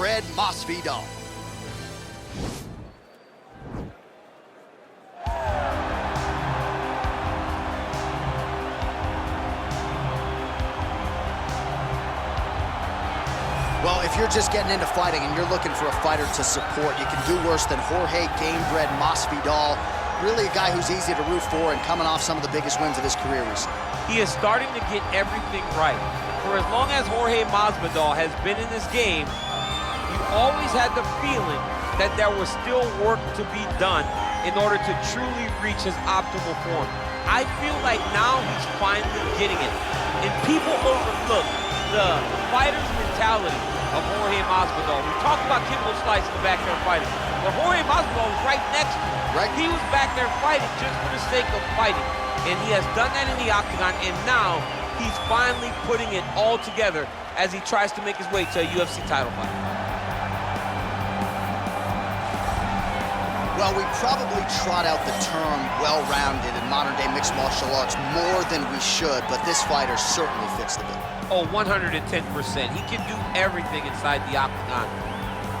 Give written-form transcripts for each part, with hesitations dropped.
Game-bred Masvidal. Well, if you're just getting into fighting and you're looking for a fighter to support, you can do worse than Jorge Game-bred Masvidal. Really a guy who's easy to root for and coming off some of the biggest wins of his career recently. He is starting to get everything right. For as long as Jorge Masvidal has been in this game, you always had the feeling that there was still work to be done in order to truly reach his optimal form. I feel like now he's finally getting it. And people overlook the fighter's mentality of Jorge Masvidal. We talked about Kimbo Slice in the back there fighting, but Jorge Masvidal was right next to him. Right. He was back there fighting just for the sake of fighting, and he has done that in the octagon, and now he's finally putting it all together as he tries to make his way to a UFC title fight. Well, we probably trot out the term well-rounded in modern-day mixed martial arts more than we should, but this fighter certainly fits the bill. Oh, 110%. He can do everything inside the octagon.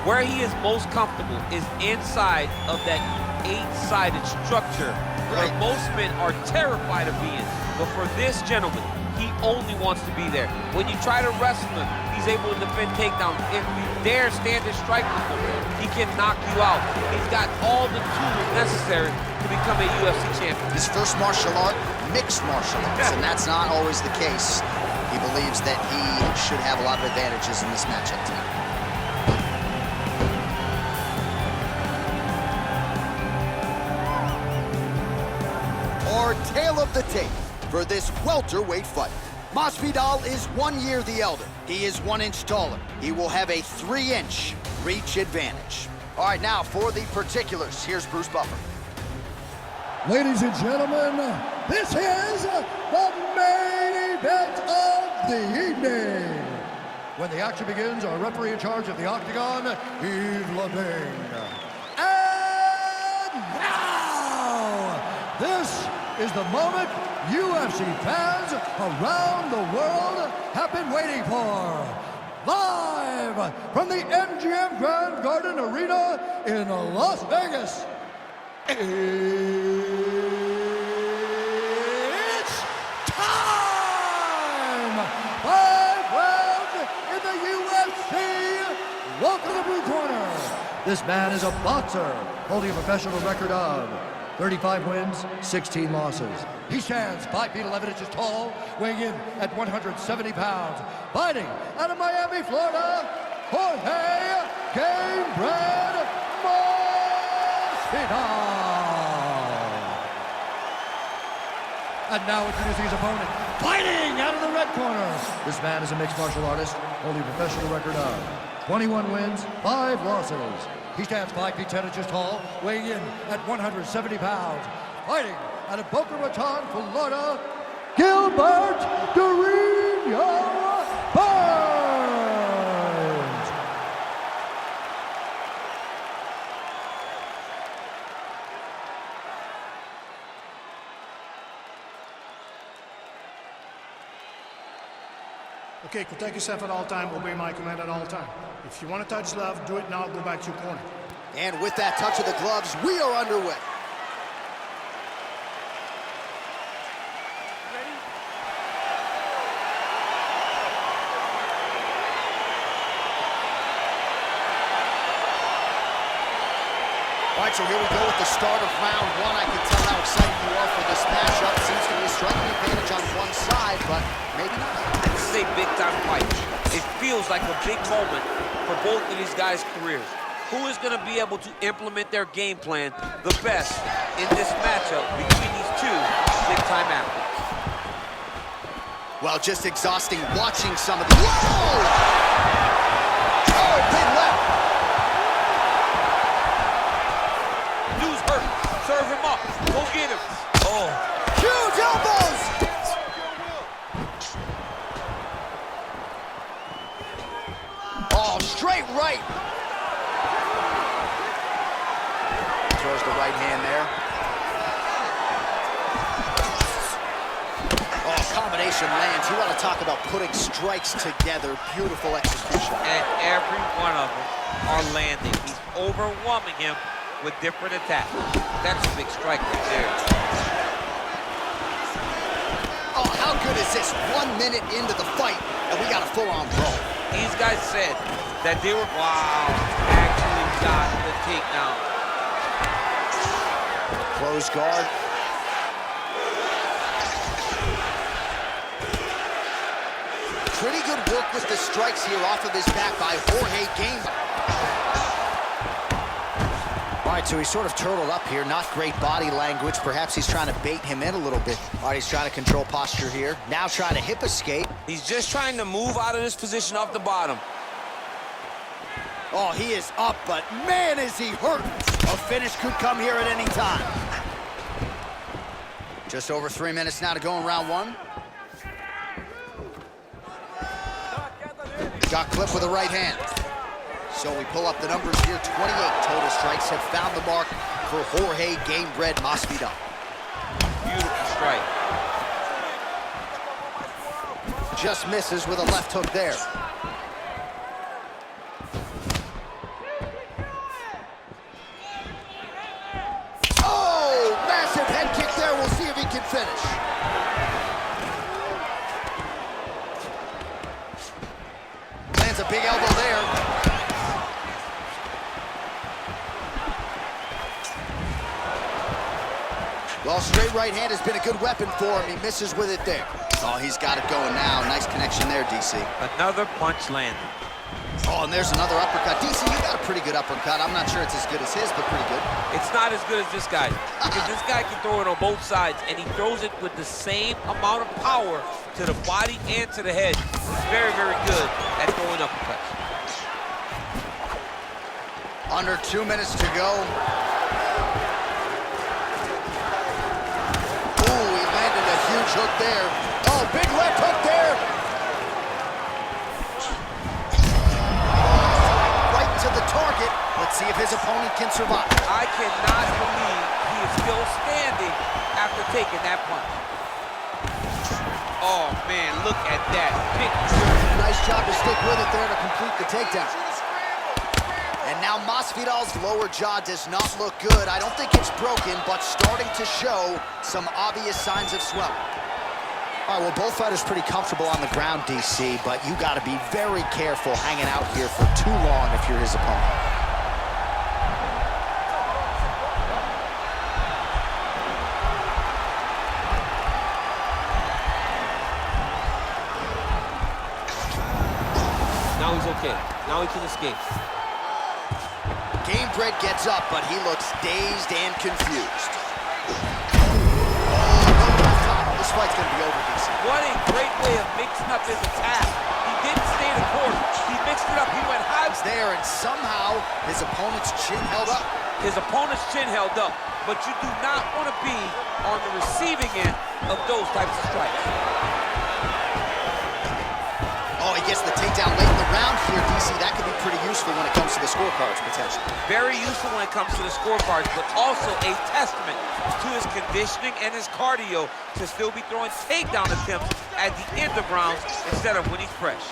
Where he is most comfortable is inside of that 8-sided structure where most men are terrified of being. But for this gentleman, he only wants to be there. When you try to wrestle him, he's able to defend takedowns. If you dare stand and strike with him, he can knock you out. He's got all the tools necessary to become a UFC champion. His first martial art, mixed martial arts, and that's not always the case. He believes that he should have a lot of advantages in this matchup tonight. Our tale of the tape for this welterweight fight. Masvidal is 1 year the elder. He is 1 inch taller. He will have a 3-inch reach advantage. All right, now for the particulars, here's Bruce Buffer. Ladies and gentlemen, this is the main event of the evening. When the action begins, our referee in charge of the octagon, Yves Levine. And now, this is the moment UFC fans around the world have been waiting for. Live from the MGM Grand Garden Arena in Las Vegas. It's time! 5 rounds in the UFC. Welcome to the blue corner. This man is a boxer holding a professional record of 35 wins, 16 losses. He stands 5 feet 11 inches tall, weighing in at 170 pounds. Fighting out of Miami, Florida, Jorge Game-bred Masvidal. And now introducing his opponent, fighting out of the red corner. This man is a mixed martial artist, holding a professional record of 21 wins, 5 losses. He stands 5 feet 10 inches tall, weighing in at 170 pounds. Fighting out of Boca Raton, Florida, Gilbert Burns. Okay, protect yourself at all time, obey my command at all time. If you want to touch love, do it now, go back to your corner. And with that touch of the gloves, we are underway. Ready? All right, so here we go with the start of round 1. I can tell how excited you are for this matchup. Seems to be a striking advantage on one side, but maybe not. This is a big-time fight. It feels like a big moment for both of these guys' careers. Who is going to be able to implement their game plan the best in this matchup between these two big-time athletes? Well, just exhausting watching some of these. Whoa! Oh, big left. Dude's hurt. Serve him up. Go get him. Oh. Huge elbows. Oh, straight right. Throws the right hand there. Oh, combination lands. You want to talk about putting strikes together. Beautiful execution. And every one of them are landing. He's overwhelming him with different attacks. That's a big strike right there. Oh, how good is this? 1 minute into the fight, and we got a full-on brawl. These guys said that they were, actually got the takedown. Close guard. Pretty good work with the strikes here off of his back by Jorge Masvidal. All right, so he's sort of turtled up here. Not great body language. Perhaps he's trying to bait him in a little bit. All right, he's trying to control posture here. Now trying to hip escape. He's just trying to move out of this position off the bottom. Oh, he is up, but man, is he hurt. A finish could come here at any time. Just over 3 minutes now to go in round one. Got clipped with a right hand. So we pull up the numbers here. 28 total strikes have found the mark for Jorge Gamebred Masvidal. Beautiful strike. Just misses with a left hook there. Oh, massive head kick there. We'll see if he can finish. Lands a big elbow there. Well, straight right hand has been a good weapon for him. He misses with it there. Oh, he's got it going now. Nice connection there, DC. Another punch landed. Oh, and there's another uppercut. DC, you got a pretty good uppercut. I'm not sure it's as good as his, but pretty good. It's not as good as this guy, because this guy can throw it on both sides, and he throws it with the same amount of power to the body and to the head. He's very, very good at throwing uppercuts. Under 2 minutes to go. Ooh, he landed a huge hook there. Oh, big left hook there. Right to the target. Let's see if his opponent can survive. I cannot believe he is still standing after taking that punch. Oh, man, look at that. Nice job to stick with it there to complete the takedown. And now Masvidal's lower jaw does not look good. I don't think it's broken, but starting to show some obvious signs of swelling. All right, well, both fighters pretty comfortable on the ground, DC, but you got to be very careful hanging out here for too long if you're his opponent. Now he's okay. Now he can escape. Gamebred gets up, but he looks dazed and confused. This fight's gonna be over, DC. What a great way of mixing up his attack. He didn't stay the course. He mixed it up. He went high. There, and somehow his opponent's chin held up. His opponent's chin held up, but you do not want to be on the receiving end of those types of strikes. Oh, he gets the takedown late in the round here, DC. That could be pretty useful when it comes to the scorecards, potentially. Very useful when it comes to the scorecards, but also a testament to his conditioning and his cardio to still be throwing takedown attempts at the end of rounds instead of when he's fresh.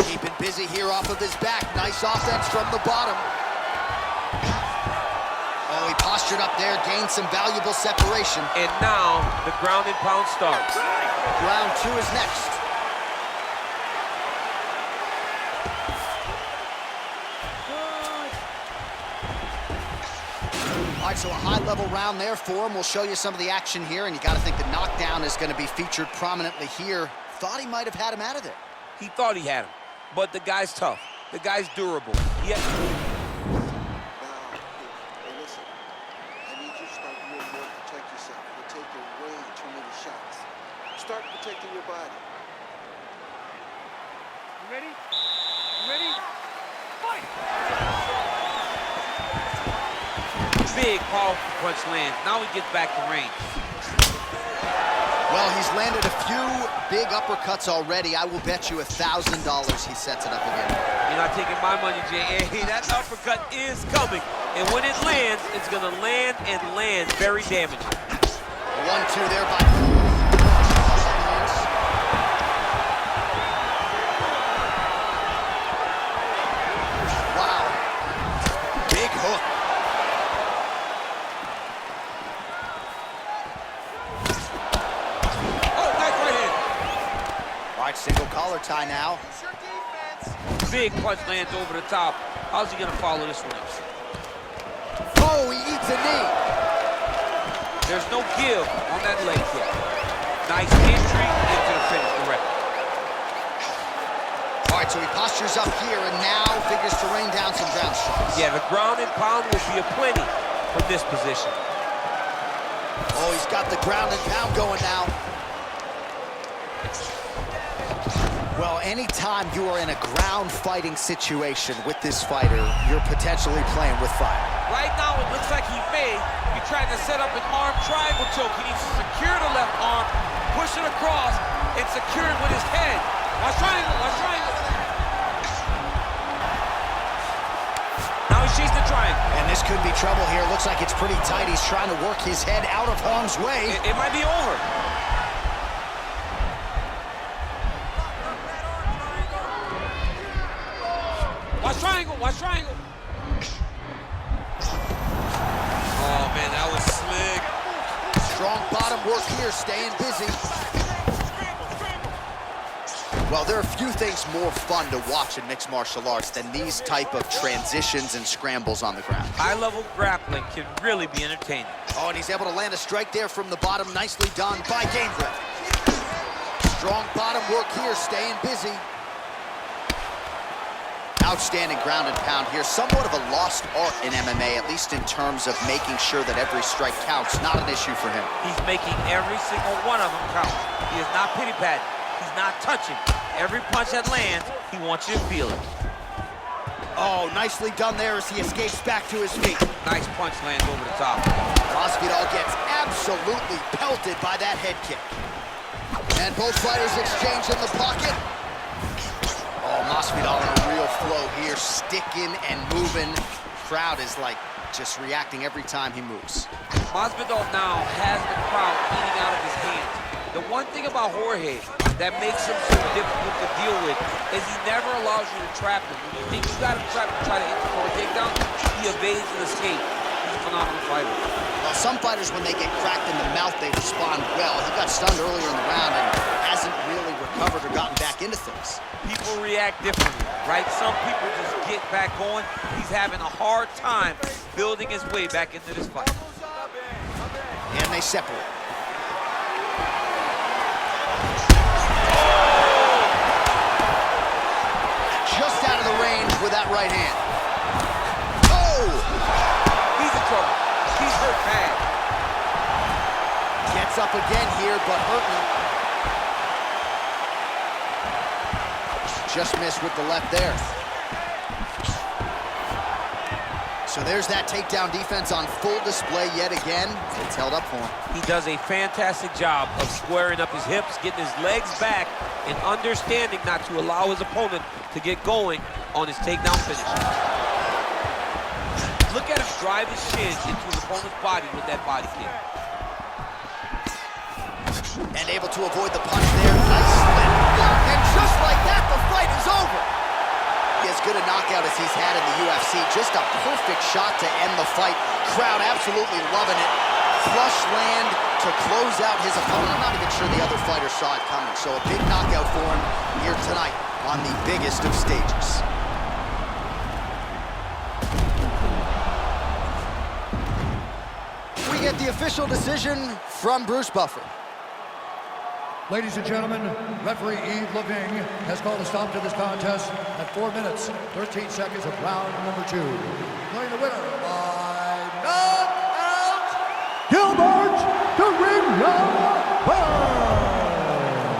Keeping busy here off of his back. Nice offense from the bottom. Oh, he postured up there, gained some valuable separation. And now the ground and pound starts. Round two is next. All right, so a high-level round there for him. We'll show you some of the action here, and you got to think the knockdown is going to be featured prominently here. Thought he might have had him out of there. He thought he had him, but the guy's tough. The guy's durable. Hey, listen. I need you to start doing more to protect yourself. You're taking way too many shots. Start protecting your body. You ready? You ready? Fight! Big, powerful punch lands. Now he gets back to range. Well, he's landed a few big uppercuts already. I will bet you $1,000 he sets it up again. You're not taking my money, Jay. Hey, that uppercut is coming. And when it lands, it's going to land and land very damaging. 1-2 there by... collar tie now. Big punch lands over the top. How's he gonna follow this one up? Oh, he eats a knee. There's no give on that leg kick. Nice entry into the finish, correct. All right, so he postures up here and now figures to rain down some ground strikes. Yeah, the ground and pound will be aplenty from this position. Oh, he's got the ground and pound going now. Well, anytime you are in a ground fighting situation with this fighter, you're potentially playing with fire. Right now, it looks like he may be trying to set up an arm triangle choke. He needs to secure the left arm, push it across, and secure it with his head. Watch triangle, watch triangle. Now he's chasing the triangle. And this could be trouble here. Looks like it's pretty tight. He's trying to work his head out of harm's way. It might be over. Watch triangle, watch triangle. Oh, man, that was slick. Strong bottom work here, staying busy. Well, there are few things more fun to watch in mixed martial arts than these type of transitions and scrambles on the ground. High-level grappling can really be entertaining. Oh, and he's able to land a strike there from the bottom. Nicely done by Gilbert. Strong bottom work here, staying busy. Outstanding ground and pound here. Somewhat of a lost art in MMA, at least in terms of making sure that every strike counts. Not an issue for him. He's making every single one of them count. He is not pity-patting. He's not touching. Every punch that lands, he wants you to feel it. Oh, nicely done there as he escapes back to his feet. Nice punch lands over the top. Masvidal gets absolutely pelted by that head kick. And both fighters exchange in the pocket. Oh, Masvidal in a real flow here, sticking and moving. Crowd is like just reacting every time he moves. Masvidal now has the crowd eating out of his hands. The one thing about Jorge that makes him so difficult to deal with is he never allows you to trap him. When you think you got him trapped and try to hit for a takedown, he evades and escapes. He's a phenomenal fighter. Well, some fighters, when they get cracked in the mouth, they respond well. He got stunned earlier in the round and hasn't really recovered or gotten back into things. People react differently, right? Some people just get back going. He's having a hard time building his way back into this fight. And they separate. Just out of the range with that right hand. Oh! He's in trouble. He's hurt bad. Gets up again here, but hurting. Just missed with the left there. So there's that takedown defense on full display yet again. It's held up for him. He does a fantastic job of squaring up his hips, getting his legs back, and understanding not to allow his opponent to get going on his takedown finish. Look at him drive his shin into his opponent's body with that body kick. And able to avoid the punch there. Nice split. And just like that, the fight is over. As good a knockout as he's had in the UFC. Just a perfect shot to end the fight. Crowd absolutely loving it. Flush land to close out his opponent. I'm not even sure the other fighter saw it coming. So a big knockout for him here tonight on the biggest of stages. We get the official decision from Bruce Buffer. Ladies and gentlemen, referee Yves Leving has called a stop to this contest at 4 minutes, 13 seconds of round number 2. Declaring the winner by knockout, Gilbert, the ring number.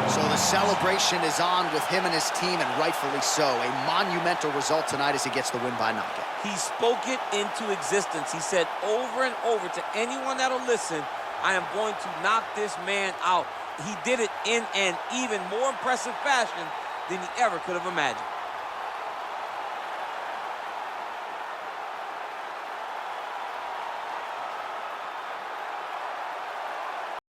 So the celebration is on with him and his team, and rightfully so. A monumental result tonight as he gets the win by knockout. He spoke it into existence. He said over and over to anyone that'll listen, I am going to knock this man out. He did it in an even more impressive fashion than he ever could have imagined.